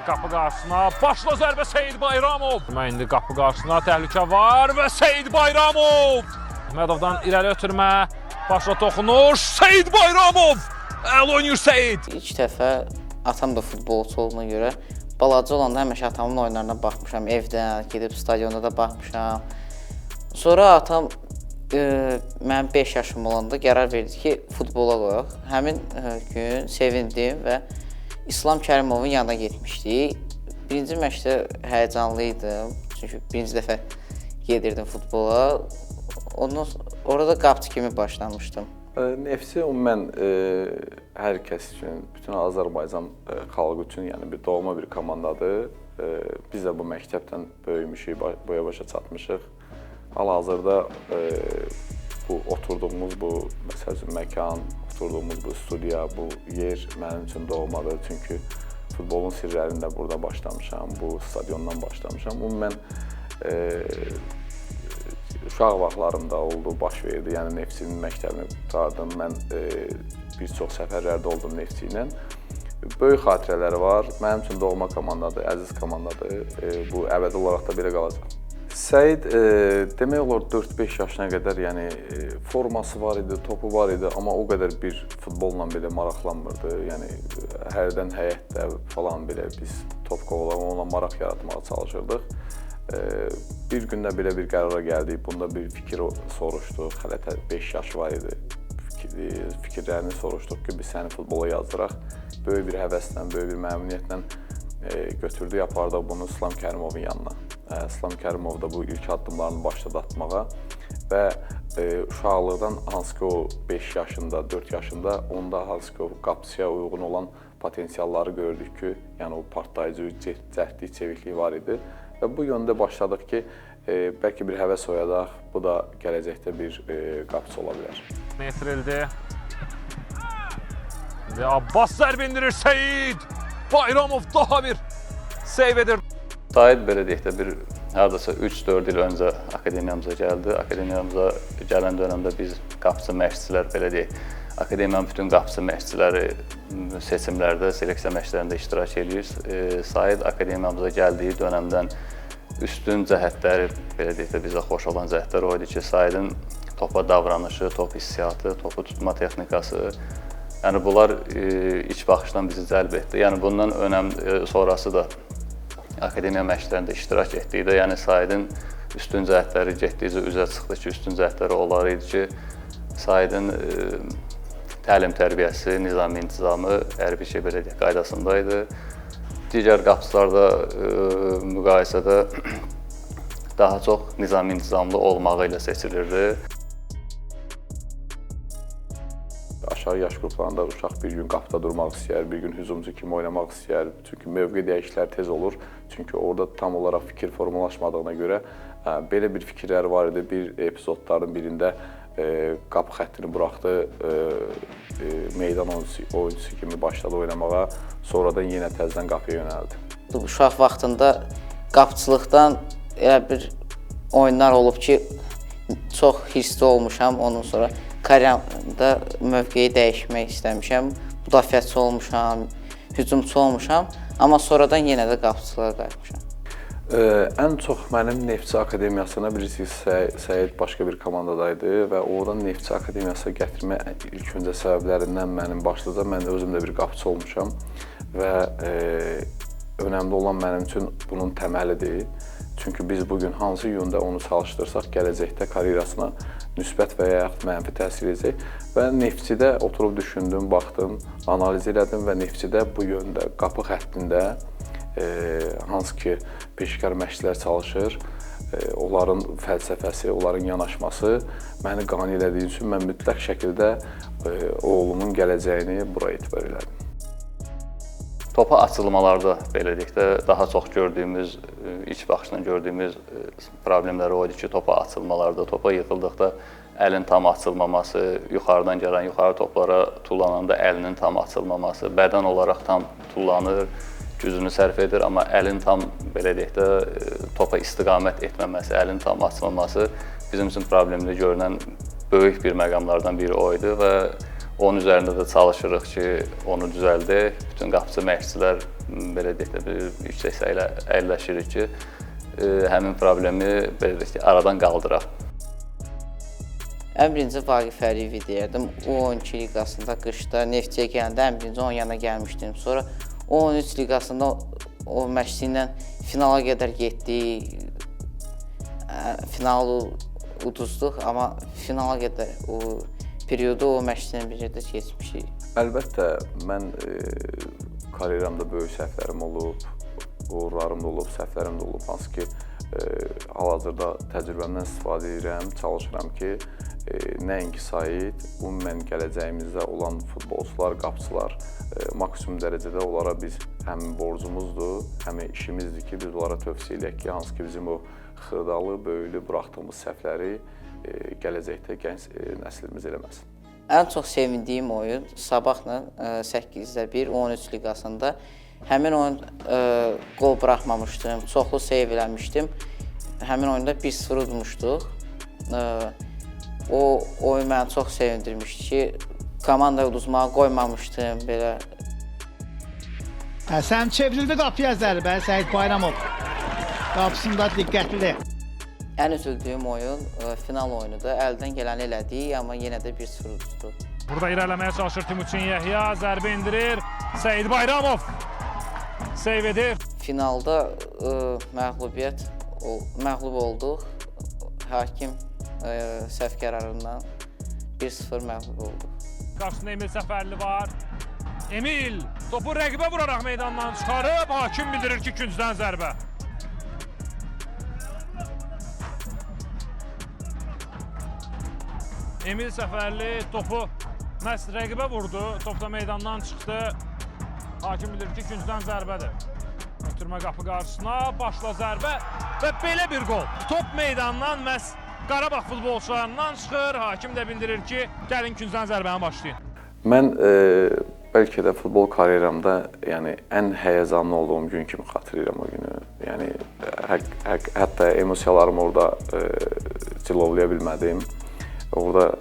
qapı qarşısına. Başla zərbə Seyid Bayramov. İndi qapı qarşısına təhlükə var və Seyid Bayramov. Əhmədovdan irəli ötürmə. Başla toxunuş. Seyid Bayramov. Əl oynayır Seyid. İlk dəfə atam da futbolçu olduğuna görə balaca olanda həmişə atamın oyunlarına baxmışam. Evdən, gedib stadionda da baxmışam. Sonra atam mənim 5 yaşım olanda qərar verdi ki, futbola qoyaq. Həmin gün sevindim və İslam Kərimovun yanına getmişdik. Birinci məşqdə həyəcanlıydım, çünki birinci dəfə gedirdim futbola. Orada qapçı kimi başlamışdım. Neftçi ümumən hər kəs üçün, bütün Azərbaycan xalqı üçün yəni bir doğma bir komandadır. Biz də bu məktəbdən böyümüşük, boya-başa çatmışıq. Hal-hazırda bu oturduğumuz bu məkan, oturduğumuz bu studiya, bu yer mənim üçün doğmadır. Çünki futbolun sirlərini də burada başlamışam, bu stadiondan başlamışam. Ümumən uşaq vaxtlarımda oldu, baş verdi. Yəni Neftçinin məktəbini tutardım. Mən bir çox səfərlərdə oldum Neftçi ilə. Böyük xatirələri var. Mənim üçün doğma komandadır, əziz komandadır. Bu əbədi olaraq da belə qalacaq. Səid demək olar 4-5 yaşına qədər yəni forması var idi, topu var idi, amma o qədər bir futbolla belə maraqlanmırdı. Yəni hərdən həyətdə falan belə biz top qovalama, ona maraq yaratmağa çalışırdıq. Bir gündə belə bir qərara gəldik, bunda bir fikir soruşduq. Hələ 5 yaş var idi. Fikirlərini soruşduq ki, biz səni futbola yazdıraq. Böyük bir həvəslə, böyük bir məmnuniyyətlə götürdük, apardıq bunu İslam Kərimovun yanına. İslam Kərimov da bu ilk addımlarını başladı atmağa və uşaqlıqdan hansı ki o 5 yaşında, 4 yaşında onda hansı ki o qapıçıya uyğun olan potensialları gördük ki, yəni o partlayıcı, cəhdlik, çeviklik var idi və bu yöndə başladıq ki, bəlkə bir həvəs oyadaq, bu da gələcəkdə bir qapıçı ola bilər. Metrildi. Və Abbas zərbə indirir Seyid. Bayramov daha bir seyv edir. Said belə deyək də bir hardasa 3-4 il öncə akademiyamıza gəldi. Akademiyamıza gələn dönəmdə biz qapıçı məşqçilər belə deyək, akademiyanın bütün qapıçı məşqçiləri seçimlərdə, seleksiya məşqlərində iştirak edir. Said akademiyamıza gəldiyi dönəmdən üstün cəhətləri belə deyək də bizə xoş olan cəhətlər o idi ki, Saidin topa davranışı, top hissiyatı, topu tutma texnikası. Yəni bunlar ilk baxışdan bizi cəlb etdi. Yəni bundan sonrası da akademiya məşqlərində iştirak etdikdə, yəni Saidin üstün cəhətləri getdikcə üzə çıxdı ki, üstün cəhətləri onlar idi ki, Saidin təlim tərbiyəsi, nizami intizamı hər bir şey belə deyək qaydasında idi. Digər qapıçılarda müqayisədə daha çox nizami intizamlı olmağı ilə seçilirdi. Aşağı yaş qruplarında uşaq bir gün qapıda durmaq istəyər, bir gün hücumçu kimi oynamaq istəyər. Çünki mövqe dəyişiklikləri tez olur. Çünki orada tam olaraq fikir formalaşmadığına görə belə bir fikirlər var idi. Bir epizodların birində qapı xəttini buraxdı, meydan oyuncusu kimi başladı oynamağa, sonradan yenə təzədən qapıya yönəldi. Uşaq vaxtında qapıçılıqdan elə bir oyunlar olub ki, çox hirsli olmuşam, ondan sonra karyamda mövqeyi dəyişmək istəmişəm, müdafiəçi olmuşam, hücumçu olmuşam, amma sonradan yenə də qapıçılığa qayıtmışam. Ən çox mənim Neftçi Akademiyasına bilirsiniz, Səid başqa bir komandadaydı və oradan Neftçi Akademiyasına gətirmə ilk öncə səbəblərindən mənim başlıca, mən özüm də bir qapıçı olmuşam və önəmli olan mənim üçün bunun təməlidir. Çünki biz bugün hansı yöndə onu çalışdırsaq, gələcəkdə karyerasına müsbət və ya yaxud mənfi təsir edəcək. Və Neftçidə oturub düşündüm, baxdım, analiz elədim və Neftçidə bu yöndə, qapı xəttində hansı ki peşəkar məşqçilər çalışır, onların fəlsəfəsi, onların yanaşması məni qane elədiyi üçün mən mütləq şəkildə oğlumun gələcəyini bura etibar elədim. Topa açılmalarda belə deyək də daha çox gördüyümüz, ilk baxışdan gördüyümüz problemləri o idi ki, topa açılmalarda, topa yıxıldıqda əlin tam açılmaması, yuxarıdan gələn yuxarı toplara tullananda əlinin tam açılmaması, bədən olaraq tam tullanır, gücünü sərf edir, amma əlin tam belə deyək də topa istiqamət etməməsi, əlin tam açılmaması bizim üçün problemli görünən böyük bir məqamlardan biri o idi və Onun üzərində də çalışırıq ki, onu düzəldək. Bütün qapıçı məşqçilər belə deyək də bir yüksək səylə əlləşirik ki, həmin problemi belə deyək ki, aradan qaldıraq. Ən birinci Vaqif Əliyevi deyərdim. U12 liqasında qışda Neftçiyə gələndə ən birinci onun yanına gəlmişdim. Sonra U13 liqasında o məşqçi ilə finala qədər getdik. Finalı uduzduq, amma finala qədər o periodu o məşqçi ilə birlikdə keçmişik. Əlbəttə, mən karyeramda böyük səhvlərim olub, uğurlarım da olub, səhvlərim də olub. Hansı ki, hal-hazırda təcrübəmdən istifadə edirəm, çalışıram ki, nəinki Said, ümumən gələcəyimizdə olan futbolçular, qapıçılar maksimum dərəcədə onlara biz həm borcumuzdur, həm işimizdir ki, biz onlara tövsiyə edək ki, hansı ki, bizim o xırdalı, böyülü buraxdığımız səhvləri gələcəkdə gənc nəslimiz eləməsin. Ən çox sevindiyim oyun Sabahla 8-1 13 liqasında. Həmin oyun qol buraxmamışdım, çoxlu seyv eləmişdim. Həmin oyunda 1-0 udmuşduq. O oyun məni çox sevindirmişdi ki, komandaya uduzmağa qoymamışdım belə. Həsən çevrildi qapıya zərbə, Səid Bayramov. Qapısında diqqətli. Ən üzüldüyüm oyun final oyunudur. Əldən gələni elədik, amma yenə də 1-0 uduzduq. Burada irələməyə çalışır Timuçin Yəhya, zərbə endirir. Səid Bayramov seyv edir. Finalda məğlub olduq. Hakim səhv qərarından 1-0 məğlub olduq. Qarşısında Emil Səfərli var. Emil topu rəqibə vuraraq meydandan çıxarıb, hakim bildirir ki, küncdən zərbə. Emil Səfərli topu məhz rəqibə vurdu, top da meydandan çıxdı. Hakim bilir ki, küncdən zərbədir. Ötürmə qapı qarşısına, başla zərbə və belə bir qol. Top meydandan məhz Qarabağ futbolçularından çıxır. Hakim də bildirir ki, gəlin küncdən zərbəni başlayın. Mən bəlkə də futbol karyeramda ən həyəcanlı olduğum gün kimi xatırlayıram o günü. Yəni hətta emosiyalarımı orada cilovlaya bilmədim. Orada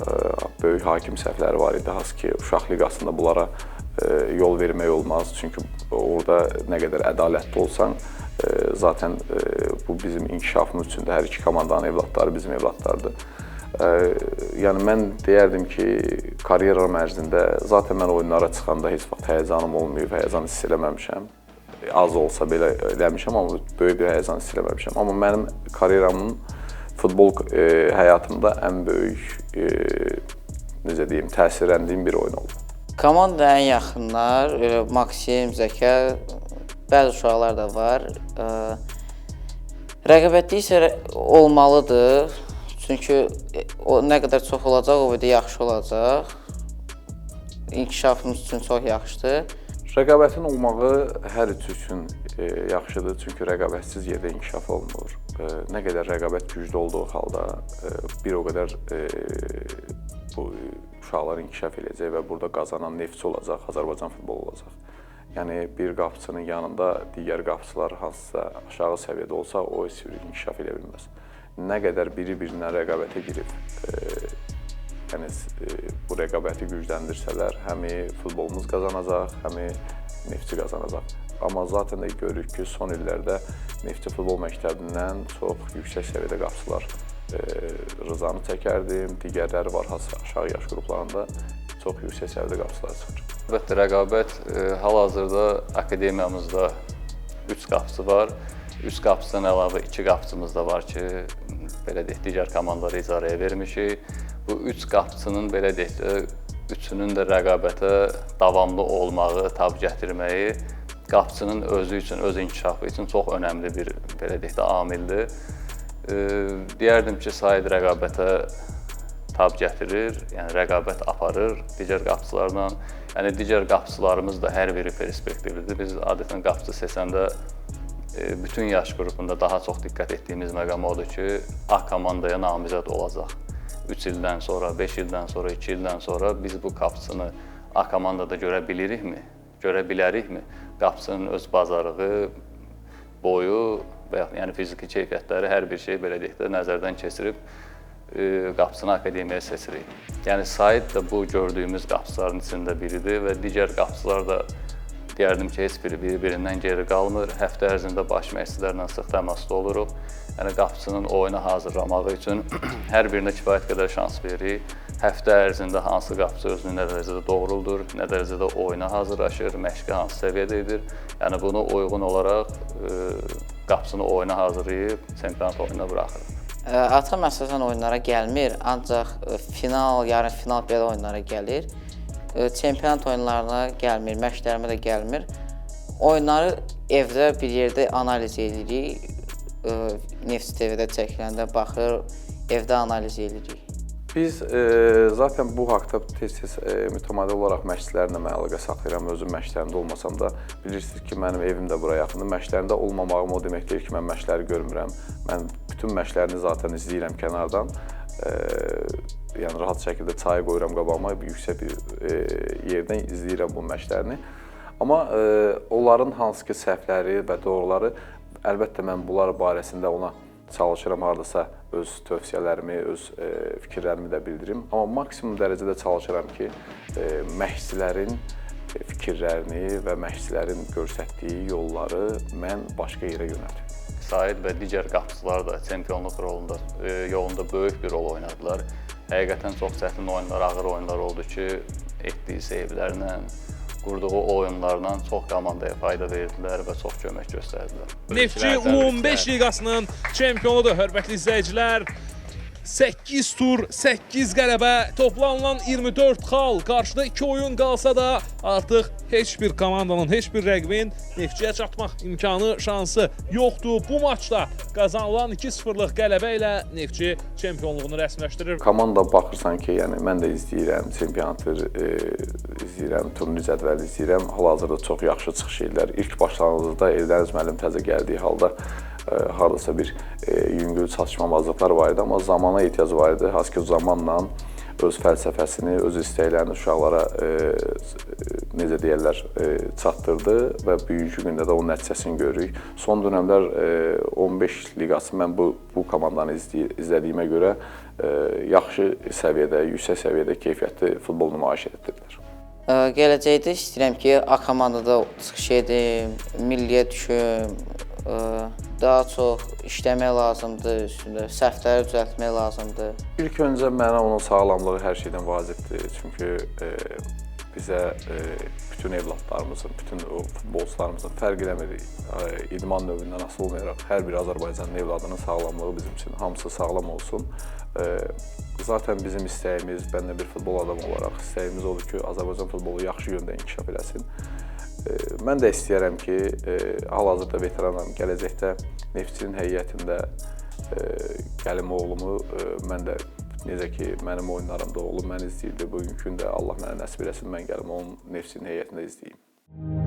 böyük hakim səhvləri var idi, hansı ki, uşaq liqasında bunlara yol vermək olmaz. Çünki orada nə qədər ədalətli olsan, zaten bu bizim inkişafımız üçün də hər iki komandanın evlatları bizim evlatlardır. Yəni mən deyərdim ki, karyeram ərzində zaten mən oyunlara çıxanda heç vaxt həyəcanım olmayıb, həyəcan hiss eləməmişəm. Az olsa belə eləmişəm, amma böyük bir həyəcan hiss eləməmişəm. Amma mənim karyeramın futbol həyatımda ən böyük, necə deyim, təsirləndiyim bir oyun oldu. Komanda ən yaxınlar, Maksim, Zəkər, bəzi uşaqlar da var. Rəqabətli isə olmalıdır. Çünki o nə qədər çox olacaq, o qədər yaxşı olacaq. İnkişafımız üçün çox yaxşıdır. Rəqabətin olmağı hər üç üçün yaxşıdır, çünki rəqabətsiz yerdə inkişaf olunur. Nə qədər rəqabət güclü olduğu halda bir o qədər bu uşaqlar inkişaf edəcək və burada qazanan Neftçi olacaq, Azərbaycan futbolu olacaq. Yəni bir qapıçının yanında digər qapıçılar hansısa aşağı səviyyədə olsa, o inkişaf edə bilməz. Nə qədər biri-birinə rəqabətə girib, bu rəqabəti gücləndirsələr, həm futbolumuz qazanacaq, həm Neftçi qazanacaq. Amma zaten də görürük ki, son illərdə Neftçi futbol məktəbindən çox yüksək səviyyədə qapıçılar Rızanı çəkərdim, digərləri var aşağı yaş qruplarında çox yüksək səviyyədə qapıçılar çıxır. Əlbəttə, rəqabət hal-hazırda akademiyamızda 3 qapıçı var. 3 qapıçıdan əlavə 2 qapıçımız da var ki, belə deyək, digər komandaları icarəyə vermişik. Bu 3 qapıçının belə deyək, üçünün də rəqabətə davamlı olmağı, tab gətirməyi qapıçının özü üçün, öz inkişafı üçün çox önəmli bir, belə deyək də, amildir. Deyərdim ki, Said rəqabətə tab gətirir, yəni rəqabət aparır digər qapıçılarla. Yəni digər qapıçılarımız da hər biri perspektivlidir. Biz adətən qapıçı seçəndə bütün yaş qrupunda daha çox diqqət etdiyimiz məqam odur ki, A komandaya namizəd olacaq. 3 ildən sonra, 5 ildən sonra, 2 ildən sonra biz bu qapıçını A komandada görə bilirikmi, görə bilərikmi? Qapıçının öz bacarığı, boyu və yəni fiziki keyfiyyətləri hər bir şey belə deyək də nəzərdən keçirib qapısını akademiyaya seçirik. Yəni Said də bu gördüyümüz qapıçıların içində biridir və digər qapıçılar da deyərdim ki, heç biri bir-birindən geri qalmır. Həftə ərzində baş məşqçilərlə sıx təmasda oluruq. Yəni qapıçının oyuna hazırlamağı üçün hər birinə kifayət qədər şans veririk. Həftə ərzində hansı qapıçı özünü nə dərəcədə doğruldur, nə dərəcədə oyuna hazırlaşır, məşqi hansı səviyyədə edir. Yəni buna uyğun olaraq qapıçını oyuna hazırlayıb çempionat oyununa buraxırıq. Atam əsasən oyunlara gəlmir, ancaq final, yarım final belə oyunlara gəlir. Çempionat oyunlarına gəlmir, məşqlərimə də gəlmir. Oyunları evdə bir yerdə analiz edirik. Neft TV-də çəkiləndə baxır, evdə analiz edirik. Biz zaten bu haqda tez-tez mütəmadi olaraq məşqçilərlə mən əlaqə saxlayıram. Özüm məşqlərində olmasam da bilirsiniz ki, mənim evim də bura yaxındır. Məşqlərində olmamağım o demək deyil ki, mən məşqləri görmürəm. Mən bütün məşqlərini zaten izləyirəm kənardan. Yəni rahat şəkildə çayı qoyuram qabağıma, yüksək bir yerdən izləyirəm bu məşqlərini. Amma onların hansı ki səhvləri və doğruları, əlbəttə mən bunlar barəsində ona çalışıram, hardasa öz tövsiyələrimi, öz fikirlərimi də bildirim. Amma maksimum dərəcədə çalışıram ki, məşqçilərin fikirlərini və məşqçilərin göstərdiyi yolları mən başqa yerə yönəldim. Said və digər qapıçılar da çempionluq yolunda böyük bir rol oynadılar. Həqiqətən çox çətin oyunlar, ağır oyunlar oldu ki, etdiyi seyvlərlə, qurduğu oyunlarla çox komandaya fayda verdilər və çox kömək göstərdilər. Neftçi U15 liqasının çempionudur, hörmətli izləyicilər. 8 tur, 8 qələbə, toplanılan 24 xal, qarşıda 2 oyun qalsa da artıq heç bir komandanın, heç bir rəqibin Neftçiyə çatmaq imkanı, şansı yoxdur. Bu maçda qazanılan 2-0-lıq qələbə ilə Neftçi çempionluğunu rəsmiləşdirir. Komanda baxırsan ki, yəni mən də izləyirəm, çempionatı izləyirəm, turnir cədvəli izləyirəm. Hal-hazırda çox yaxşı çıxış edirlər. İlk başlanğıcda Eldəniz müəllim təzə gəldiyi halda hardasa bir yüngül çatışmamazlıqlar var idi, amma zamana ehtiyac var idi. Haski zamanla öz fəlsəfəsini, öz istəklərini uşaqlara necə deyirlər, çatdırdı və bugünkü gündə də onun nəticəsini görürük. Son dönəmlər 15 liqası mən bu komandanı izlədiyimə görə yaxşı səviyyədə, yüksək səviyyədə keyfiyyətli futbol nümayiş etdirdilər. Gələcəkdə istəyirəm ki, A komandada çıxış edim, milliyə düşüm, daha çox işləmək lazımdır, üstündə səhvləri düzəltmək lazımdır. İlk öncə mənə onun sağlamlığı hər şeydən vacibdir. Çünki bizə bütün evlatlarımızın, bütün futbolçularımızın fərq eləmir, idman növündən asılı olmayaraq hər bir Azərbaycanlı evladının sağlamlığı bizim üçün hamısı sağlam olsun. Zaten bizim istəyimiz, mən də bir futbol adamı olaraq istəyimiz odur ki, Azərbaycan futbolu yaxşı yöndə inkişaf eləsin. Mən də istəyərəm ki, hal-hazırda veteranam, gələcəkdə Neftçinin heyətində gəlim oğlumu mən də necə ki, mənim oyunlarımda oğlum mən izləyirdi. Bugünkü gündə Allah mənə nəsib eləsin, mən gəlim onun Neftçinin heyətində izləyeyim.